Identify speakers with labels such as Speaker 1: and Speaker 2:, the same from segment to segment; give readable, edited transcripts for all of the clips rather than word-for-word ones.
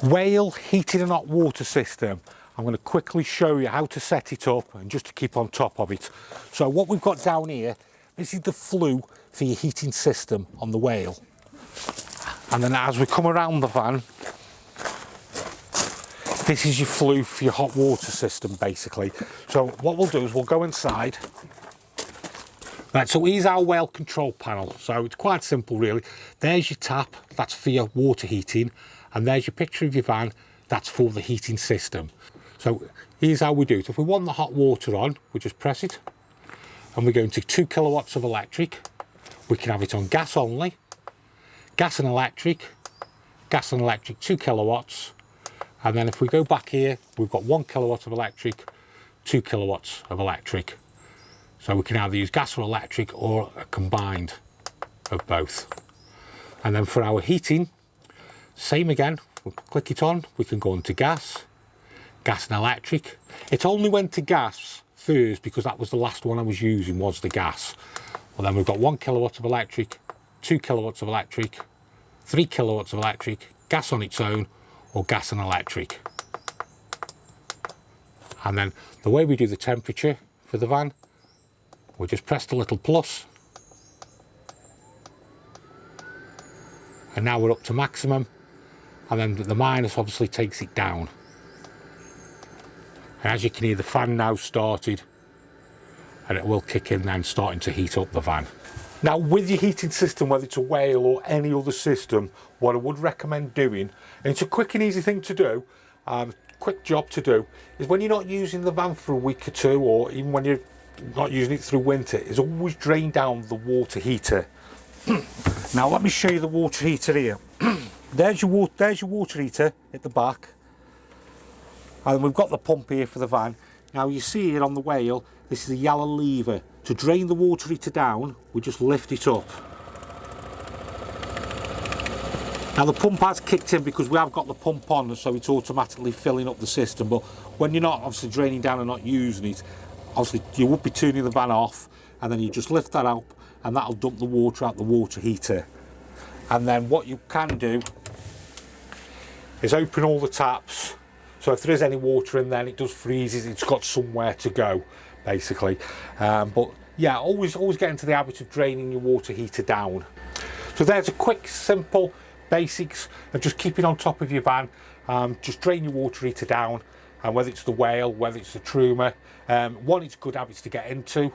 Speaker 1: Whale heating and hot water system. I'm going to quickly show you how to set it up and just to keep on top of it. So what we've got down here, this is the flue for your heating system on the Whale. And then as we come around the van, this is your flue for your hot water system basically. So what we'll do is we'll go inside. Right, so here's our Whale control panel. So it's quite simple really. There's your tap, that's for your water heating. And there's your picture of your van, that's for the heating system. So here's how we do it. If we want the hot water on, we just press it and we go into 2 kilowatts of electric. We can have it on gas only, gas and electric 2 kilowatts. And then if we go back here, we've got 1 kilowatt of electric, 2 kilowatts of electric. So we can either use gas or electric or a combined of both. And then for our heating, same again, we'll click it on, we can go into gas and electric. It only went to gas first because that was the last one I was using, was the gas. Well, then we've got 1 kilowatt of electric, 2 kilowatts of electric, 3 kilowatts of electric, gas on its own, or gas and electric. And then the way we do the temperature for the van, we just press the little plus. And now we're up to maximum. And then the minus obviously takes it down. And as you can hear, the fan now started and it will kick in then, starting to heat up the van. Now with your heating system, whether it's a Whale or any other system, what I would recommend doing, and it's a quick and easy thing to do, quick job to do, is when you're not using the van for a week or two, or even when you're not using it through winter, is always drain down the water heater. Now let me show you the water heater here. There's your water heater at the back, and we've got the pump here for the van. Now you see here on the Whale, this is a yellow lever. To drain the water heater down, we just lift it up. Now the pump has kicked in because we have got the pump on, so it's automatically filling up the system. But when you're not obviously draining down and not using it, obviously you would be turning the van off, and then you just lift that up and that'll dump the water out the water heater. And then what you can do is open all the taps, so if there is any water in there and it does freeze, it's got somewhere to go basically. But yeah, always get into the habit of draining your water heater down. So there's a quick, simple basics of just keeping on top of your van. Just drain your water heater down, and whether it's the Whale, whether it's the Truma, one, it's good habits to get into,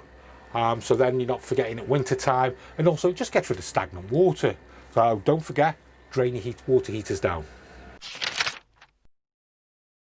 Speaker 1: so then you're not forgetting at winter time, and also it just gets rid of stagnant water. So don't forget, drain your water heaters down.